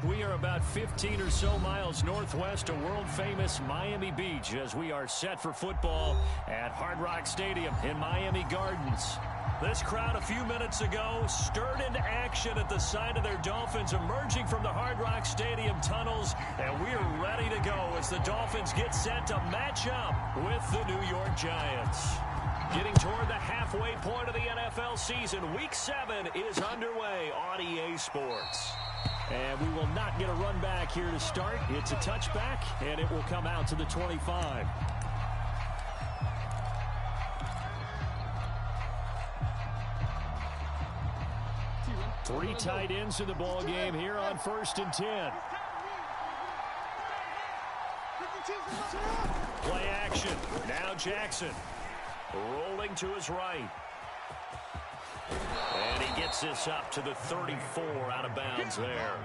We are about 15 or so miles northwest of world-famous Miami Beach as we are set for football at Hard Rock Stadium in Miami Gardens. This crowd a few minutes ago stirred into action at the sight of their Dolphins emerging from the Hard Rock Stadium tunnels, and we are ready to go as the Dolphins get set to match up with the New York Giants. Getting toward the halfway point of the NFL season, Week 7 is underway on EA Sports. And we will not get a run back here to start. It's a touchback, and it will come out to the 25. Three tight ends in the ball game here on 1st and 10. Play action. Now Jackson. Rolling to his right. And he gets this up to the 34 out of bounds there.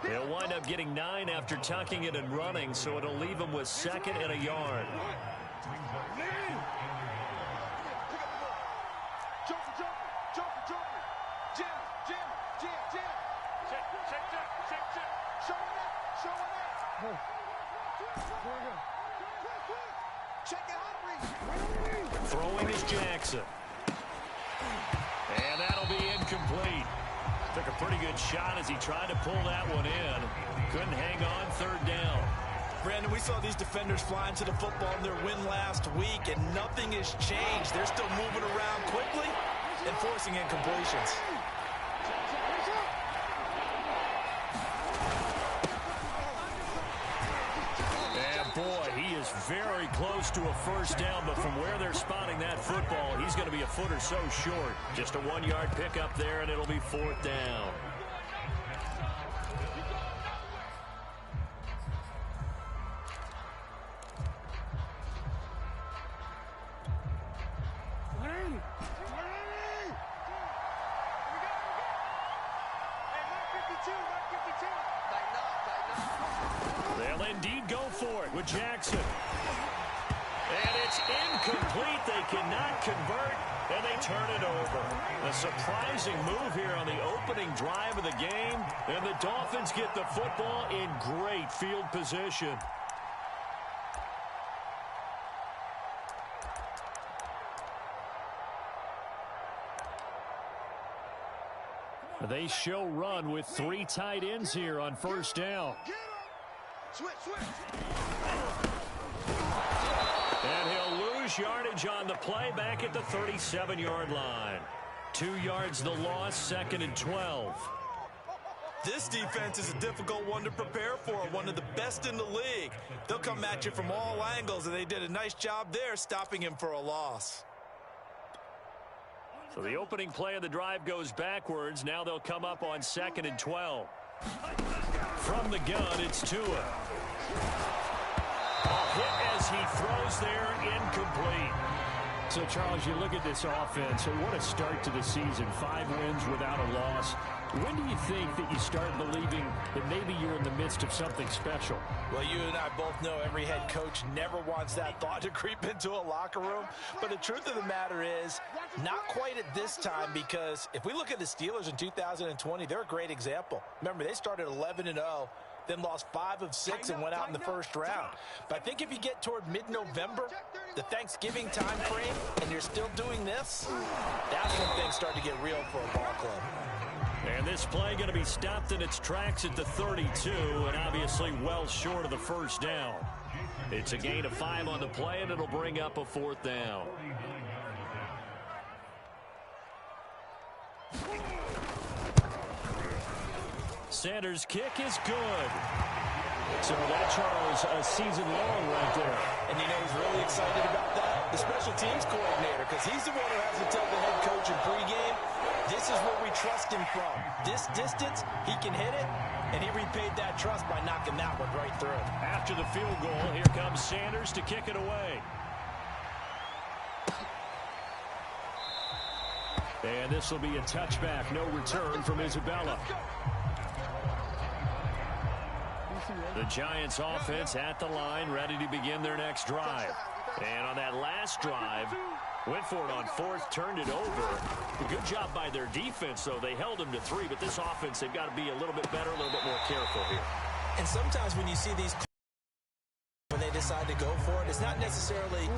He'll wind up getting 9 after tucking it and running, so it'll leave him with 2nd and a yard. Throwing is Jackson. And that'll be incomplete. Took a pretty good shot as he tried to pull that one in. Couldn't hang on 3rd down. Brandon, we saw these defenders flying to the football in their win last week, and nothing has changed. They're still moving around quickly and forcing incompletions. Boy, he is very close to a 1st down, but from where they're spotting that football, he's going to be a foot or so short. Just a 1-yard pickup there, and it'll be 4th down. With Jackson. And it's incomplete. They cannot convert, and they turn it over. A surprising move here on the opening drive of the game, and the Dolphins get the football in great field position. They show run with 3 tight ends here on 1st down. And he'll lose yardage on the play back at the 37-yard line. 2 yards the loss, 2nd and 12. This defense is a difficult one to prepare for, one of the best in the league. They'll come at you from all angles, and they did a nice job there stopping him for a loss. So the opening play of the drive goes backwards. Now they'll come up on 2nd and 12. From the gun, it's Tua. A hit as he throws there, incomplete. So, Charles, you look at this offense, and what a start to the season. 5 wins without a loss. When do you think that you start believing that maybe you're in the midst of something special? Well, you and I both know every head coach never wants that thought to creep into a locker room. But the truth of the matter is, not quite at this time, because if we look at the Steelers in 2020, they're a great example. Remember, they started 11-0. Then lost 5 of 6 and went out in the 1st round. But I think if you get toward mid-November, the Thanksgiving time frame, and you're still doing this, that's when things start to get real for a ball club. And this play going to be stopped in its tracks at the 32, and obviously well short of the 1st down. It's a gain of 5 on the play, and it'll bring up a 4th down. Sanders' kick is good. So that, Charles, a season long right there. And you know who's really excited about that? The special teams coordinator, because he's the one who has to tell the head coach in pregame, this is where we trust him from. This distance, he can hit it, and he repaid that trust by knocking that one right through. After the field goal, here comes Sanders to kick it away. And this will be a touchback, no return from Isabella. The Giants offense at the line, ready to begin their next drive. And on that last drive, Went for it on fourth, turned it over. A good job by their defense, though. They held them to 3, but this offense, they've got to be a little bit better, a little bit more careful here. And sometimes when you see these, when they decide to go for it, it's not necessarily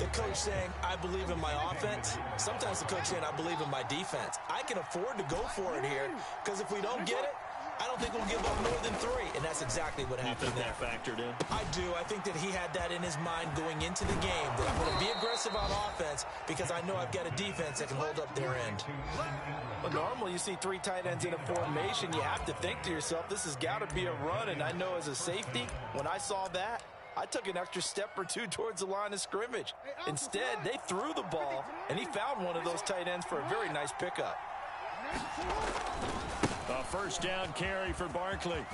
the coach saying, I believe in my offense. Sometimes the coach saying, I believe in my defense. I can afford to go for it here because if we don't get it, I don't think we'll give up more than 3, and that's exactly what happened there. You think that factored in? I do. I think that he had that in his mind going into the game, that I'm going to be aggressive on offense because I know I've got a defense that can hold up their end. Well, normally you see 3 tight ends in a formation, you have to think to yourself, this has got to be a run, and I know as a safety, when I saw that, I took an extra step or 2 towards the line of scrimmage. Instead, they threw the ball, and he found one of those tight ends for a very nice pickup. A first down carry for Barkley.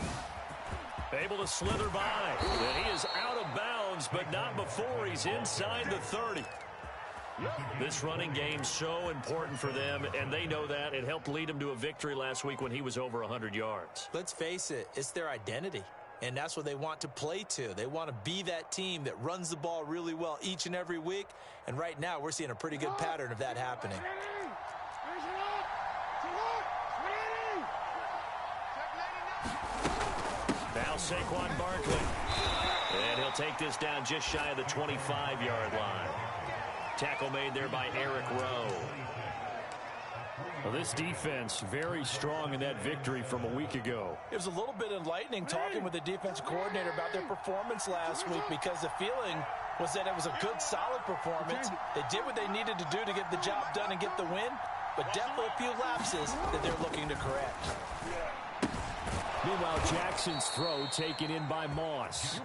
Able to slither by. And he is out of bounds, but not before he's inside the 30. This running game so important for them, and they know that. It helped lead them to a victory last week when he was over 100 yards. Let's face it, it's their identity. And that's what they want to play to. They want to be that team that runs the ball really well each and every week. And right now, we're seeing a pretty good pattern of that happening. Now Saquon Barkley. And he'll take this down just shy of the 25-yard line. Tackle made there by Eric Rowe. Well, this defense very strong in that victory from a week ago. It was a little bit enlightening talking with the defensive coordinator about their performance last week because the feeling was that it was a good, solid performance. They did what they needed to do to get the job done and get the win, but definitely a few lapses that they're looking to correct. Meanwhile, Jackson's throw taken in by Moss.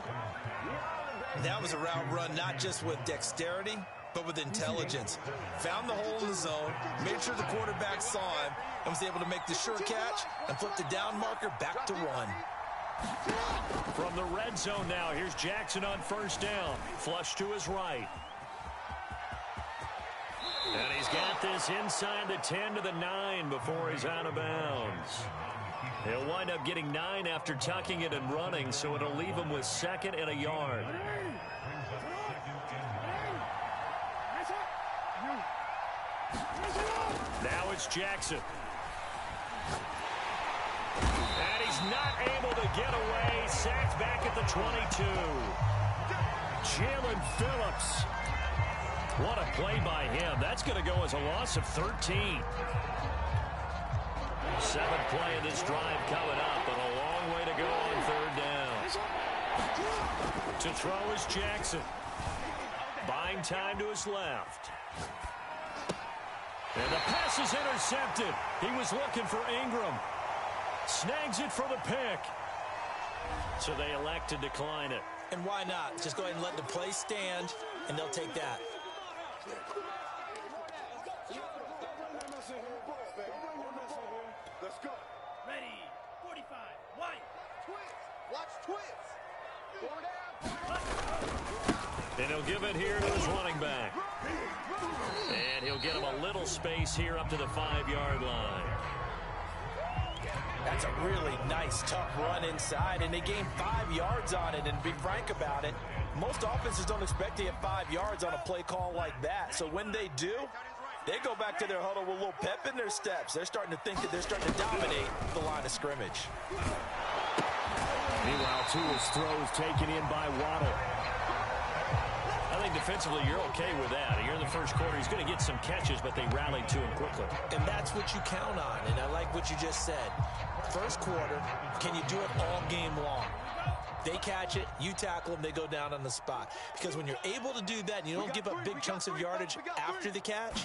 That was a route run not just with dexterity, but with intelligence. Found the hole in the zone, made sure the quarterback saw him, and was able to make the sure catch and flip the down marker back to 1. From the red zone now, here's Jackson on first down. Flush to his right. And he's got this inside the 10 to the 9 before he's out of bounds. He'll wind up getting 9 after tucking it and running, so it'll leave him with 2nd and a yard. Now it's Jackson. And he's not able to get away. Sacked back at the 22. Jalen Phillips. What a play by him. That's going to go as a loss of 13. 7th play of this drive coming up, but a long way to go on 3rd down. To throw is Jackson. Buying time to his left. And the pass is intercepted. He was looking for Ingram. Snags it for the pick. So they elect to decline it. And why not? Just go ahead and let the play stand, and they'll take that. Let's go. Ready. 45. White. Twist. Watch twist. And he'll give it here to his running back. And he'll get him a little space here up to the 5-yard line. That's a really nice, tough run inside, and they gained 5 yards on it. And to be frank about it, most offenses don't expect to get 5 yards on a play call like that. So when they do, they go back to their huddle with a little pep in their steps. They're starting to think that they're starting to dominate the line of scrimmage. Meanwhile, Tua's throws taken in by Waddle. I think defensively you're okay with that. You're in the first quarter. He's going to get some catches, but they rallied to him quickly. And that's what you count on, and I like what you just said. First quarter, can you do it all game long? They catch it, you tackle them, they go down on the spot. Because when you're able to do that and you don't give up big chunks of yardage after the catch,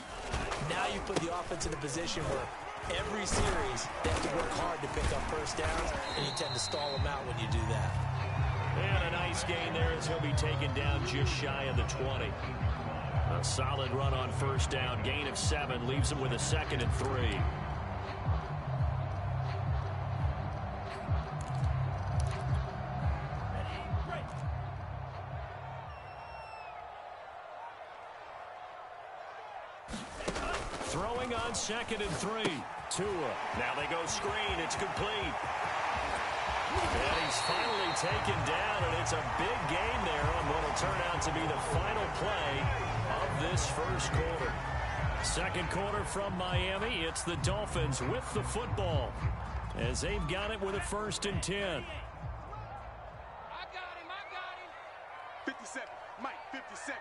now you put the offense in a position where every series they have to work hard to pick up first downs, and you tend to stall them out when you do that. And a nice gain there as he'll be taken down just shy of the 20. A solid run on first down. Gain of 7 leaves him with a 2nd and 3. Throwing on 2nd and 3. Tua. Now they go screen. It's complete. And he's finally taken down, and it's a big gain there on what will turn out to be the final play of this first quarter. Second quarter from Miami. It's the Dolphins with the football as they've got it with a 1st and 10. I got him. 57. Mike, 57.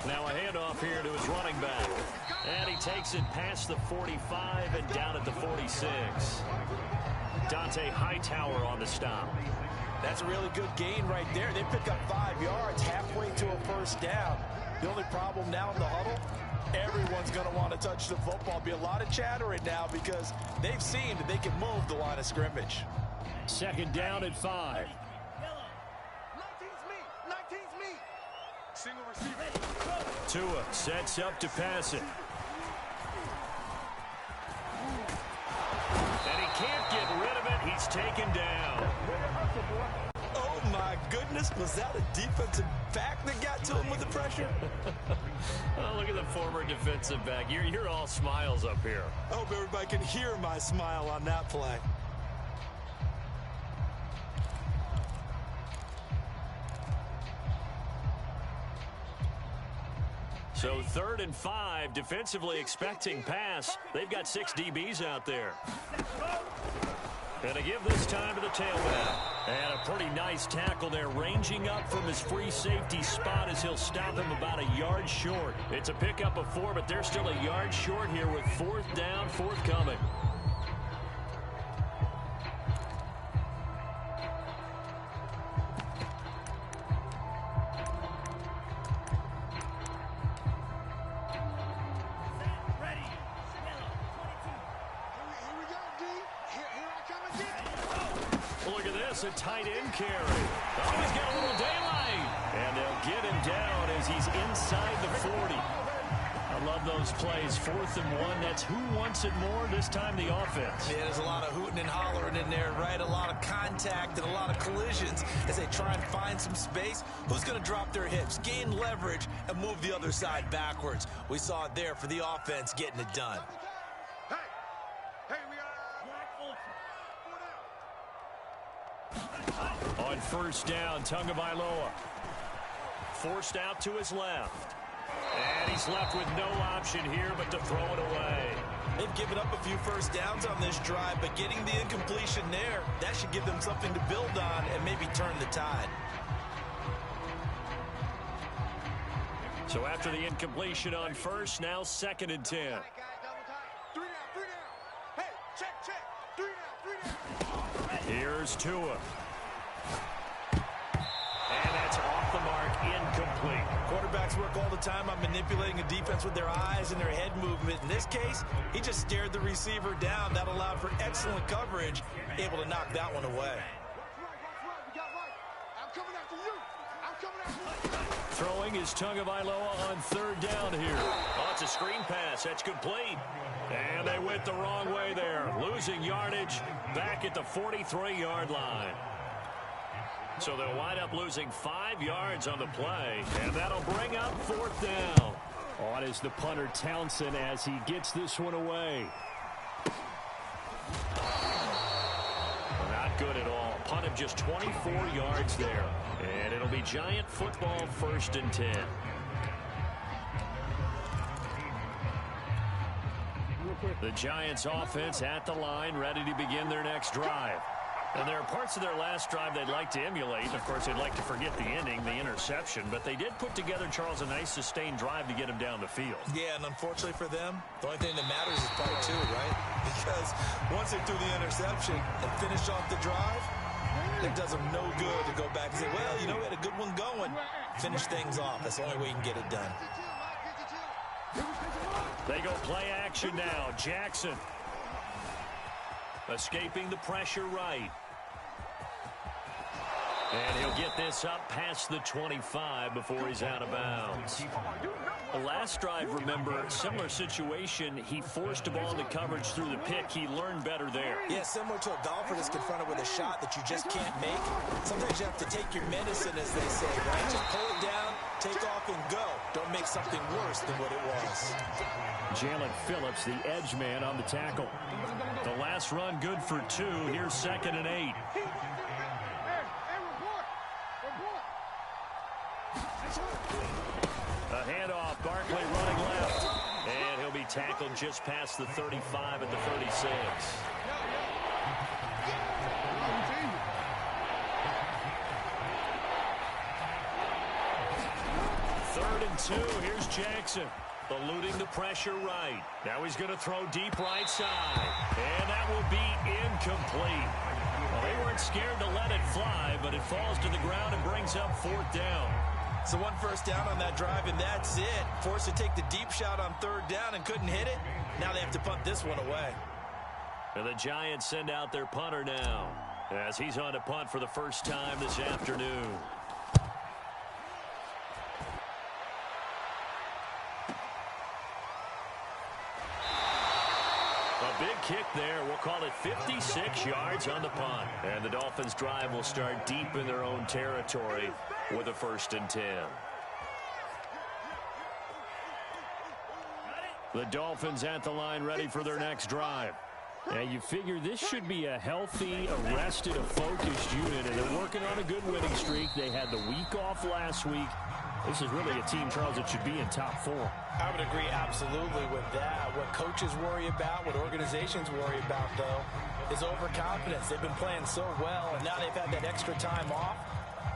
Now a handoff here to his running back. And he takes it past the 45 and down at the 46. Dante Hightower on the stop. That's a really good gain right there. They pick up 5 yards halfway to a 1st down. The only problem now in the huddle, everyone's going to want to touch the football. Be a lot of chatter right now because they've seen that they can move the line of scrimmage. 2nd down at 5. 19's me. Single receiver. Tua sets up to pass it. And he can't get rid of it. He's taken down. Oh, my goodness. Was that a defensive back that got to him with the pressure? Oh, look at the former defensive back. You're all smiles up here. I hope everybody can hear my smile on that play. So 3rd and 5, defensively expecting pass. They've got 6 DBs out there. And to give this time to the tailback. And a pretty nice tackle there, ranging up from his free safety spot as he'll stop him about a yard short. It's a pickup of 4, but they're still a yard short here with 4th down forthcoming. A tight end carry. Oh, he's got a little daylight. And they'll get him down as he's inside the 40. I love those plays. 4th and 1. That's who wants it more, this time the offense. Yeah, there's a lot of hooting and hollering in there, right? A lot of contact and a lot of collisions as they try and find some space. Who's going to drop their hips, gain leverage, and move the other side backwards? We saw it there for the offense getting it done. On 1st down, Tagovailoa forced out to his left. And he's left with no option here but to throw it away. They've given up a few 1st downs on this drive, but getting the incompletion there, that should give them something to build on and maybe turn the tide. So after the incompletion on 1st, now 2nd and 10. 3 down. Hey, check. 3 down. Here's Tua. And that's off the mark, incomplete. Quarterbacks work all the time on manipulating a defense with their eyes and their head movement. In this case, he just stared the receiver down. That allowed for excellent coverage, able to knock that one away. We got right. I'm coming after you. Throwing is Tagovailoa on 3rd down here. Oh, it's a screen pass. That's complete. And they went the wrong way there. Losing yardage back at the 43-yard line. So they'll wind up losing 5 yards on the play. And that'll bring up 4th down. On is the punter Townsend as he gets this one away. Not good at all. Punt of just 24 yards there. And it'll be Giant football, 1st and 10. The Giants offense at the line, ready to begin their next drive. And there are parts of their last drive they'd like to emulate. Of course, they'd like to forget the ending, the interception. But they did put together, Charles, a nice sustained drive to get him down the field. Yeah, and unfortunately for them, the only thing that matters is part 2, right? Because once they threw the interception and finished off the drive, it does them no good to go back and say, well, you know, we had a good one going. Finish things off. That's the only way you can get it done. They go play action now. Jackson escaping the pressure right. And he'll get this up past the 25 before he's out of bounds. The last drive, remember, similar situation. He forced a ball into coverage through the pick. He learned better there. Yeah, similar to a golfer that's confronted with a shot that you just can't make. Sometimes you have to take your medicine, as they say, right? Just pull it down, take off and go. Don't make something worse than what it was. Jalen Phillips, the edge man on the tackle. The last run good for 2. Here's 2nd and 8. A handoff. Barkley running left. And he'll be tackled just past the 35 at the 36. 3rd and 2. Here's Jackson. Eluding the pressure right. Now he's going to throw deep right side. And that will be incomplete. Well, they weren't scared to let it fly, but it falls to the ground and brings up 4th down. So 1 first down on that drive, and that's it. Forced to take the deep shot on 3rd down and couldn't hit it. Now they have to punt this one away. And the Giants send out their punter now, as he's on to punt for the first time this afternoon. A big kick there. We'll call it 56 yards on the punt. And the Dolphins' drive will start deep in their own territory with a 1st and 10. The Dolphins at the line ready for their next drive. And you figure this should be a healthy, arrested, a focused unit, and they're working on a good winning streak. They had the week off last week. This is really a team, Charles, that should be in top 4. I would agree absolutely with that. What coaches worry about, what organizations worry about, though, is overconfidence. They've been playing so well, and now they've had that extra time off.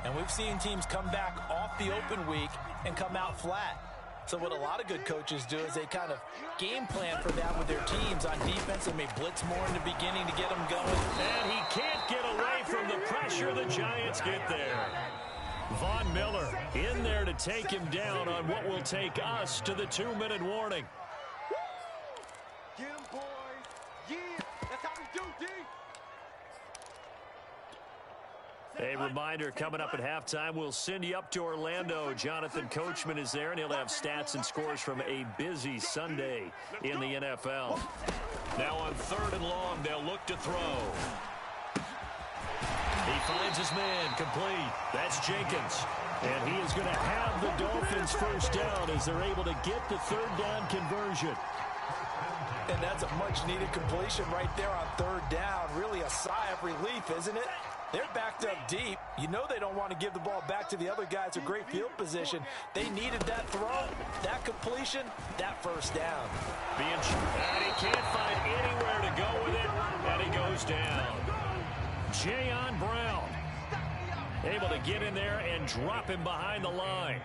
And we've seen teams come back off the open week and come out flat. So what a lot of good coaches do is they kind of game plan for that with their teams on defense and may blitz more in the beginning to get them going. And he can't get away from the pressure. The Giants get there. Von Miller in there to take him down on what will take us to the 2-minute warning. Get him, boys. Yeah, that's how we do, D. A reminder, coming up at halftime, we'll send you up to Orlando. Jonathan Coachman is there, and he'll have stats and scores from a busy Sunday in the NFL. Now on 3rd and long, they'll look to throw. He finds his man, complete. That's Jenkins. And he is going to have the Dolphins first down as they're able to get the 3rd down conversion. And that's a much-needed completion right there on 3rd down. Really a sigh of relief, isn't it? They're backed up deep. You know they don't want to give the ball back to the other guys. A great field position. They needed that throw, that completion, that first down. And he can't find anywhere to go with it, and he goes down. Jayon Brown able to get in there and drop him behind the line.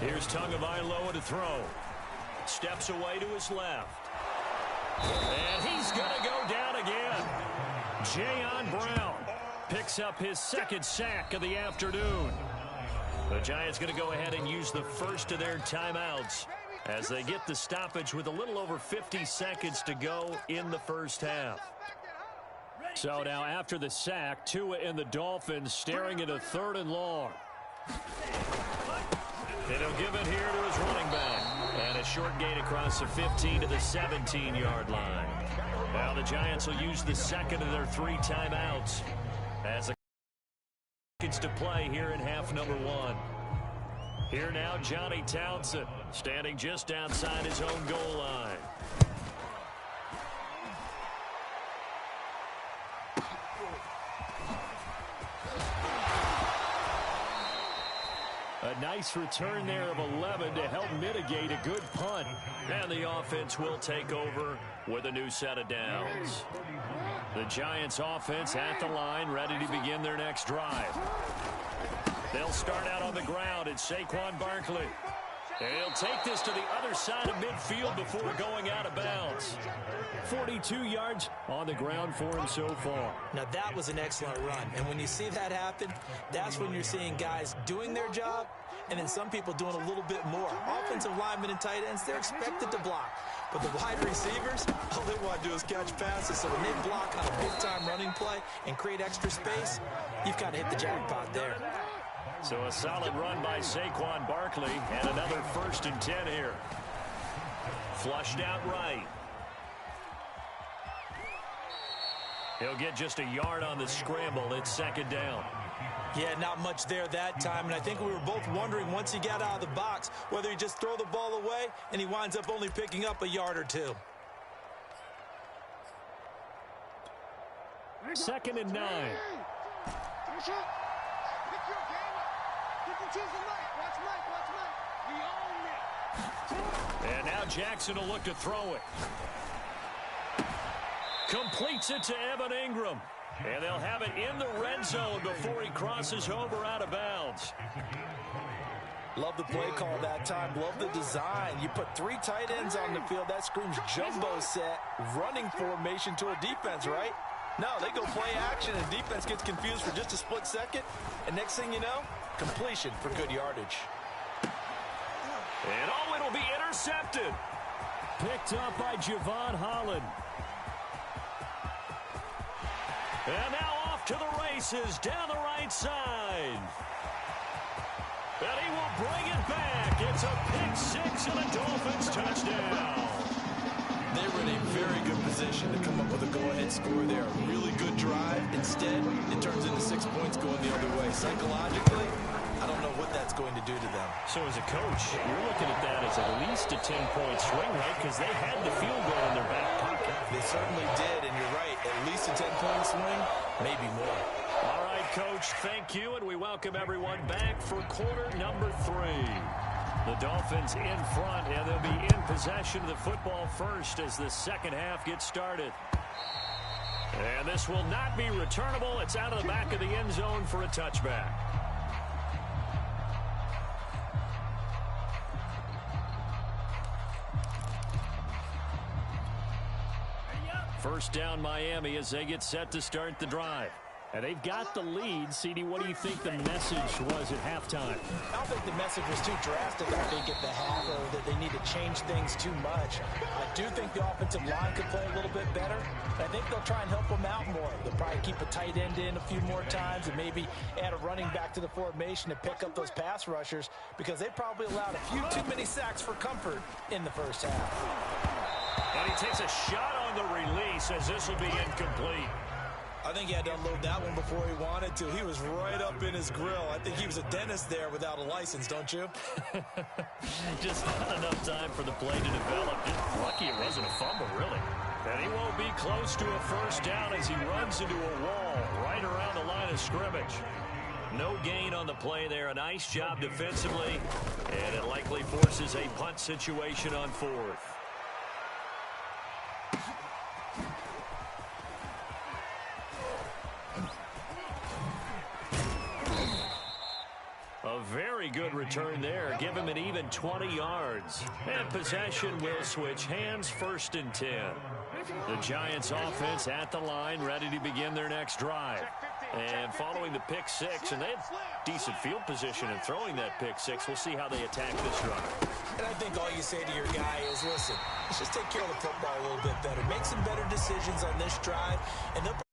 Here's Tagovailoa to throw. Steps away to his left. And he's going to go down again. Jayon Brown picks up his 2nd sack of the afternoon. The Giants going to go ahead and use the first of their timeouts as they get the stoppage with a little over 50 seconds to go in the first half. So now after the sack, Tua and the Dolphins staring at a 3rd and long. And he'll give it here to his running back. And a short gain across the 15 to the 17-yard line. Now the Giants will use the 2nd of their 3 timeouts as the seconds to play here in half number 1. Here now, Johnny Townsend standing just outside his own goal line. A nice return there of 11 to help mitigate a good punt. And the offense will take over with a new set of downs. The Giants offense at the line, ready to begin their next drive. They'll start out on the ground. It's Saquon Barkley. And he'll take this to the other side of midfield before going out of bounds. 42 yards on the ground for him so far. Now that was an excellent run. And when you see that happen, that's when you're seeing guys doing their job and then some people doing a little bit more. Offensive linemen and tight ends, they're expected to block. But the wide receivers, all they want to do is catch passes. So when they block on a big-time running play and create extra space, you've got to hit the jackpot there. So a solid run by Saquon Barkley and another 1st and 10 here. Flushed out right. He'll get just a yard on the scramble. It's 2nd down. Yeah, not much there that time, and I think we were both wondering once he got out of the box whether he just throw the ball away, and he winds up only picking up a yard or two. 2nd and 9. And now Jackson will look to throw it. Completes it to Evan Ingram. And they'll have it in the red zone before he crosses over out of bounds. Love the play call that time. Love the design. You put 3 tight ends on the field. That screams jumbo set, running formation to a defense, right? No, they go play action, and defense gets confused for just a split second. And next thing you know, completion for good yardage. And oh, it'll be intercepted. Picked up by Javon Holland. And now off to the races down the right side. And he will bring it back. It's a pick 6 and a Dolphins touchdown. They were in a very good position to come up with a go-ahead score there. A really good drive. Instead, it turns into 6 points going the other way. Psychologically, I don't know what that's going to do to them. So as a coach, you're looking at that as at least a 10-point swing, right? Because they had the field goal in their back pocket. They certainly did, and you're right. At least a 10-point swing, maybe more. All right, Coach, thank you, and we welcome everyone back for quarter number 3. The Dolphins in front, and they'll be in possession of the football first as the second half gets started. And this will not be returnable. It's out of the back of the end zone for a touchback. First down Miami as they get set to start the drive. And they've got the lead. CD, what do you think the message was at halftime? I don't think the message was too drastic, I think, at the half, or that they need to change things too much. I do think the offensive line could play a little bit better. I think they'll try and help them out more. They'll probably keep a tight end in a few more times and maybe add a running back to the formation to pick up those pass rushers, because they probably allowed a few too many sacks for comfort in the first half. And he takes a shot on the release as this will be incomplete. I think he had to unload that one before he wanted to. He was right up in his grill. I think he was a dentist there without a license, don't you? Just not enough time for the play to develop. Just lucky it wasn't a fumble, really. And he won't be close to a first down as he runs into a wall right around the line of scrimmage. No gain on the play there. A nice job defensively, and it likely forces a punt situation on 4th. A very good return there. Give him an even 20 yards. And possession will switch hands, 1st and 10. The Giants offense at the line, ready to begin their next drive. And following the pick 6, and they had decent field position in throwing that pick 6. We'll see how they attack this drive. And I think all you say to your guy is, listen, let's just take care of the football a little bit better. Make some better decisions on this drive, and they'll